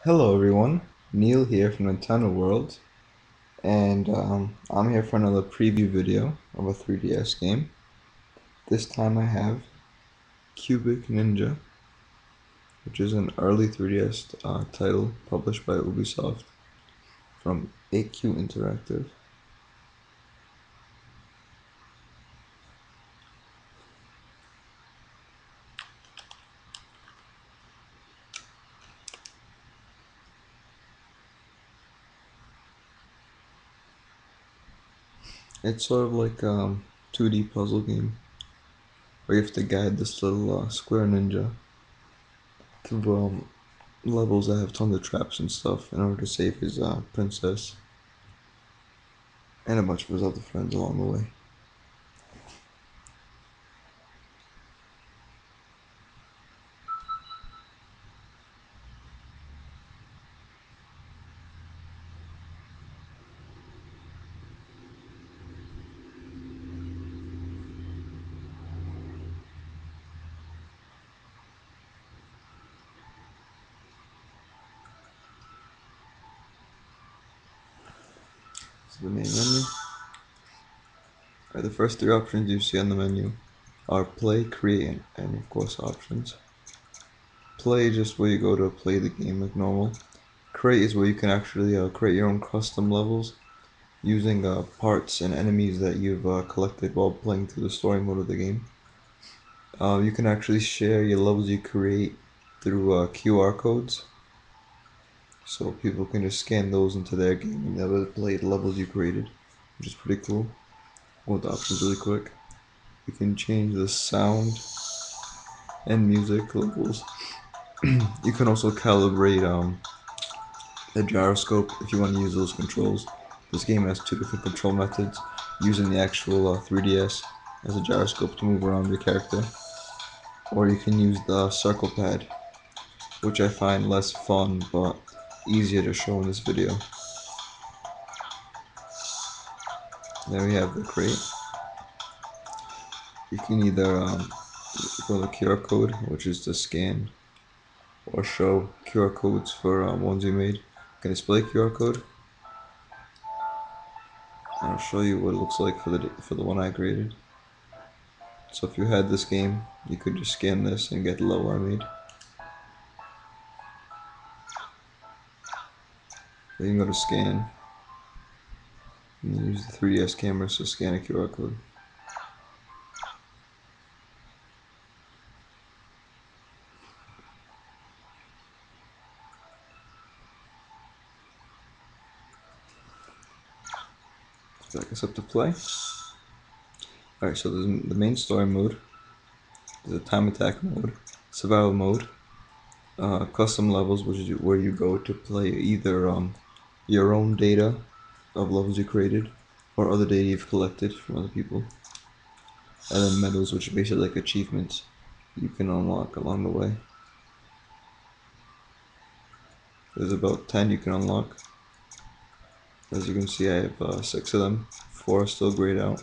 Hello everyone, Neil here from NintendoWorlds, and I'm here for another preview video of a 3DS game. This time I have Cubic Ninja, which is an early 3DS title published by Ubisoft from AQ Interactive. It's sort of like a 2D puzzle game where you have to guide this little square ninja through levels that have tons of traps and stuff in order to save his princess and a bunch of his other friends along the way. So the main menu. Alright, the first three options you see on the menu are play, create, and of course options. Play is just where you go to play the game like normal. Create is where you can actually create your own custom levels using parts and enemies that you've collected while playing through the story mode of the game. You can actually share your levels you create through QR codes, so people can just scan those into their game and they'll be able to play the levels you created, which is pretty cool. Go with the options really quick. You can change the sound and music levels. You can also calibrate the gyroscope if you want to use those controls. This game has two different control methods, using the actual 3DS as a gyroscope to move around your character, or you can use the circle pad, which I find less fun but easier to show in this video. There we have the crate. You can either go the QR code, which is to scan, or show QR codes for ones you made. You can display QR code. And I'll show you what it looks like for the one I created. So if you had this game, you could just scan this and get the level I made. Then you can go to scan, and then use the 3DS camera to scan a QR code. So back us up to play. Alright, so there's the main story mode, there's a time attack mode, survival mode, custom levels, which is where you go to play either your own data of levels you created or other data you've collected from other people, and then medals, which are basically like achievements you can unlock along the way. There's about 10 you can unlock. As you can see, I have 6 of them. 4 are still grayed out.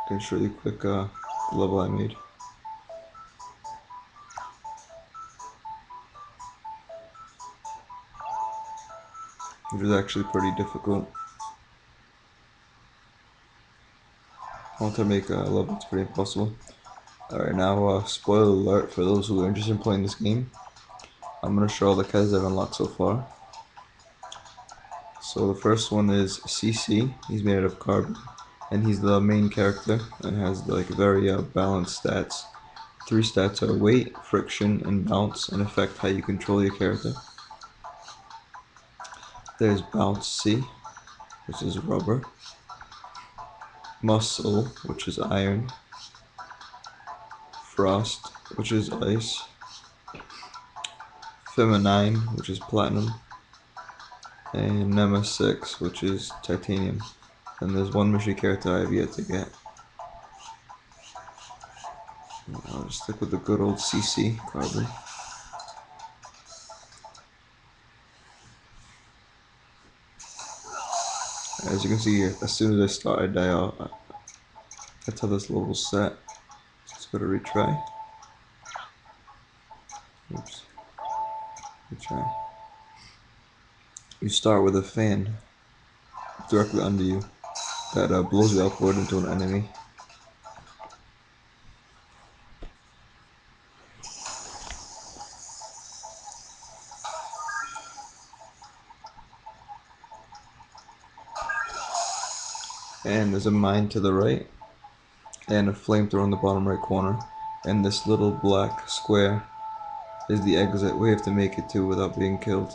I can show you quick the level I made. Which is actually pretty difficult. I want to make a level that's pretty impossible. Alright, now spoiler alert for those who are interested in playing this game. I'm going to show all the characters I've unlocked so far. So the first one is CC. He's made out of carbon, and he's the main character and has like very balanced stats. 3 stats are weight, friction, and bounce, and affect how you control your character. There's Bounce C, which is rubber. Muscle, which is iron. Frost, which is ice. Feminine, which is platinum. And Nemesis, which is titanium. And there's one mystery character I have yet to get. I'll just stick with the good old CC carbon. As you can see here, as soon as I start, I die off. That's how this level's set. Let's go to retry. Oops. Retry. You start with a fan directly under you that blows you upward into an enemy. And there's a mine to the right, and a flamethrower in the bottom right corner. And this little black square is the exit we have to make it to without being killed.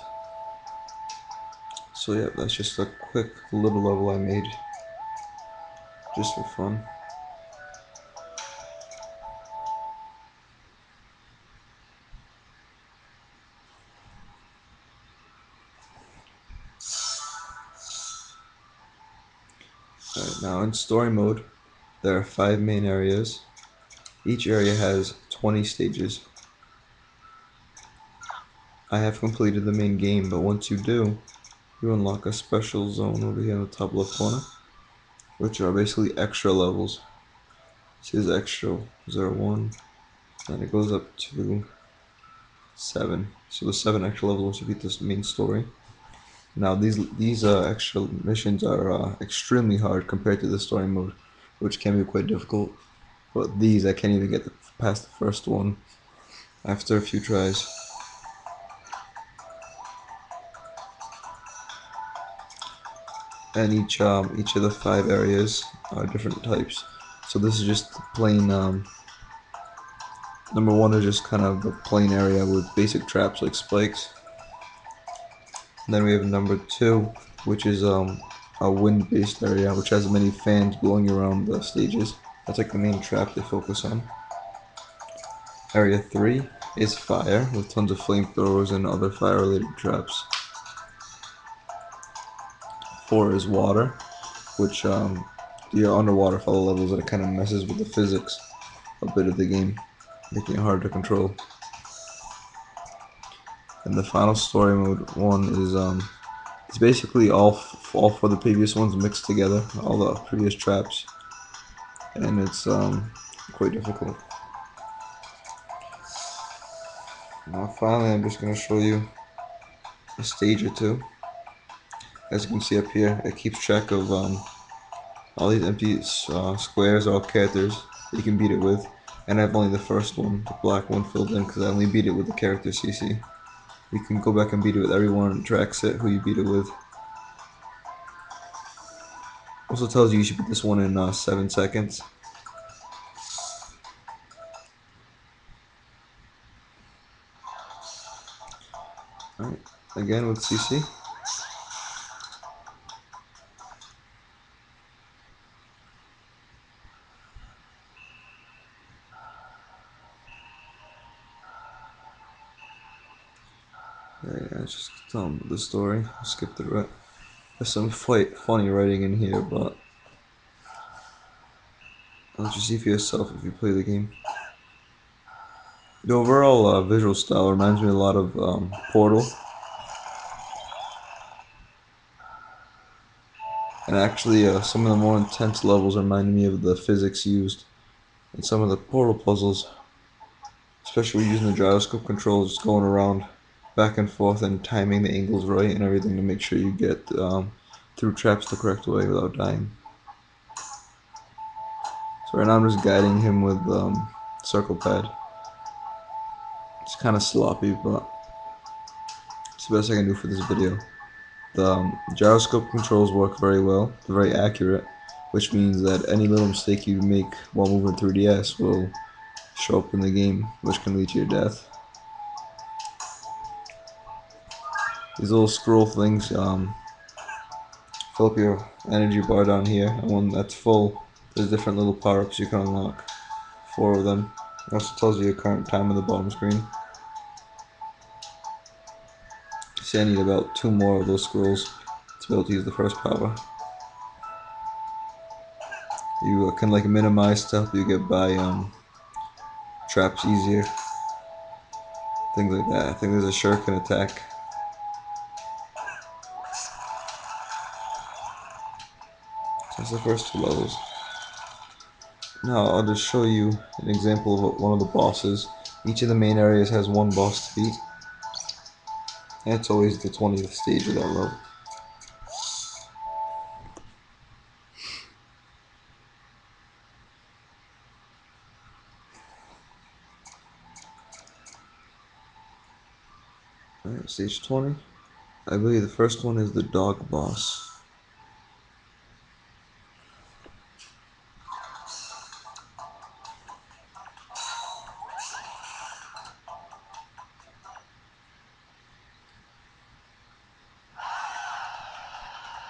So yeah, that's just a quick little level I made, just for fun. Alright, now in story mode, there are 5 main areas. Each area has 20 stages. I have completed the main game, but once you do, you unlock a special zone over here in the top left corner, which are basically extra levels. See, there's extra 0, 1, and it goes up to 7. So there's 7 extra levels once you beat this main story. Now these extra missions are extremely hard compared to the story mode, which can be quite difficult. But these I can't even get past the first one after a few tries. And each of the 5 areas are different types. So this is just plain. Number 1 is just kind of a plain area with basic traps like spikes. And then we have number 2, which is a wind-based area, which has many fans blowing around the stages. That's like the main trap they focus on. Area 3 is fire, with tons of flamethrowers and other fire-related traps. 4 is water, which your underwater follow levels that it kind of messes with the physics a bit of the game, making it hard to control. And the final story mode 1 is it's basically all for the previous ones mixed together, all the previous traps, and it's quite difficult. Now finally, I'm just going to show you a stage or two. As you can see up here, it keeps track of all these empty squares, all characters that you can beat it with. And I have only the first one, the black one, filled in because I only beat it with the character CC. You can go back and beat it with everyone and tracks it who you beat it with. Also tells you should beat this one in 7 seconds. Alright, again with CC. Yeah, just tell them the story. Skip the rest. There's some funny writing in here, but I'll just see for yourself if you play the game. The overall visual style reminds me a lot of Portal. And actually, some of the more intense levels remind me of the physics used in some of the Portal puzzles. Especially using the gyroscope controls, just going around back and forth and timing the angles right and everything to make sure you get through traps the correct way without dying. So right now I'm just guiding him with circle pad. It's kind of sloppy, but it's the best I can do for this video. The gyroscope controls work very well, they're very accurate, which means that any little mistake you make while moving 3DS will show up in the game, which can lead to your death. These little scroll things fill up your energy bar down here, and when that's full, there's different little power-ups you can unlock. 4 of them. It also tells you your current time on the bottom screen. See, I need about 2 more of those scrolls to be able to use the first power. You can like minimize to help you get by traps easier. Things like that. I think there's a shuriken attack. That's the first two levels. Now I'll just show you an example of what one of the bosses. Each of the main areas has one boss to beat. And it's always the 20th stage of that level. Alright, stage 20. I believe the first one is the dog boss.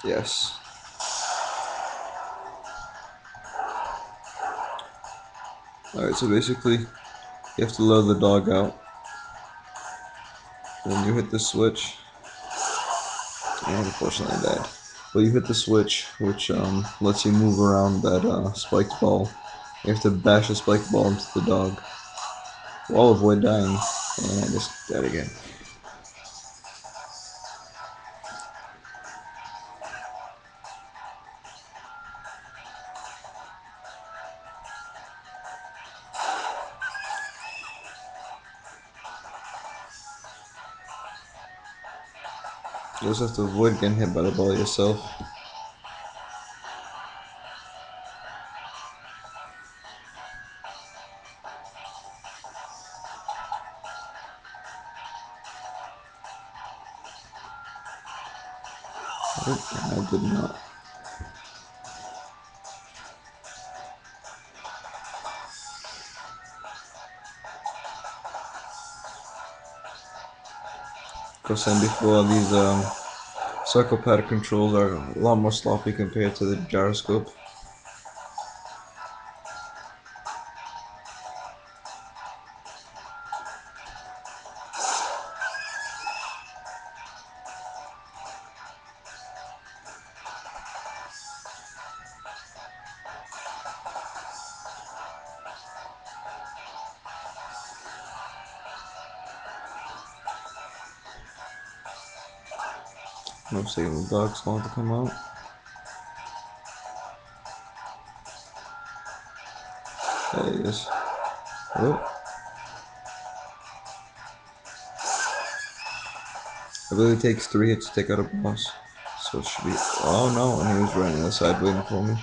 Yes. Alright, so basically, you have to lure the dog out. Then you hit the switch. And unfortunately I died. But you hit the switch, which lets you move around that spiked ball. You have to bash a spiked ball into the dog while avoid dying. And I just died again. You just have to avoid getting hit by the ball yourself. I did not. Of course, and before these circle pad controls are a lot more sloppy compared to the gyroscope. No saving the dogs want to come out. There he is. Oh. I believe it takes 3 hits to take out a boss. So it should be. Oh no, and he was right on the side waiting for me.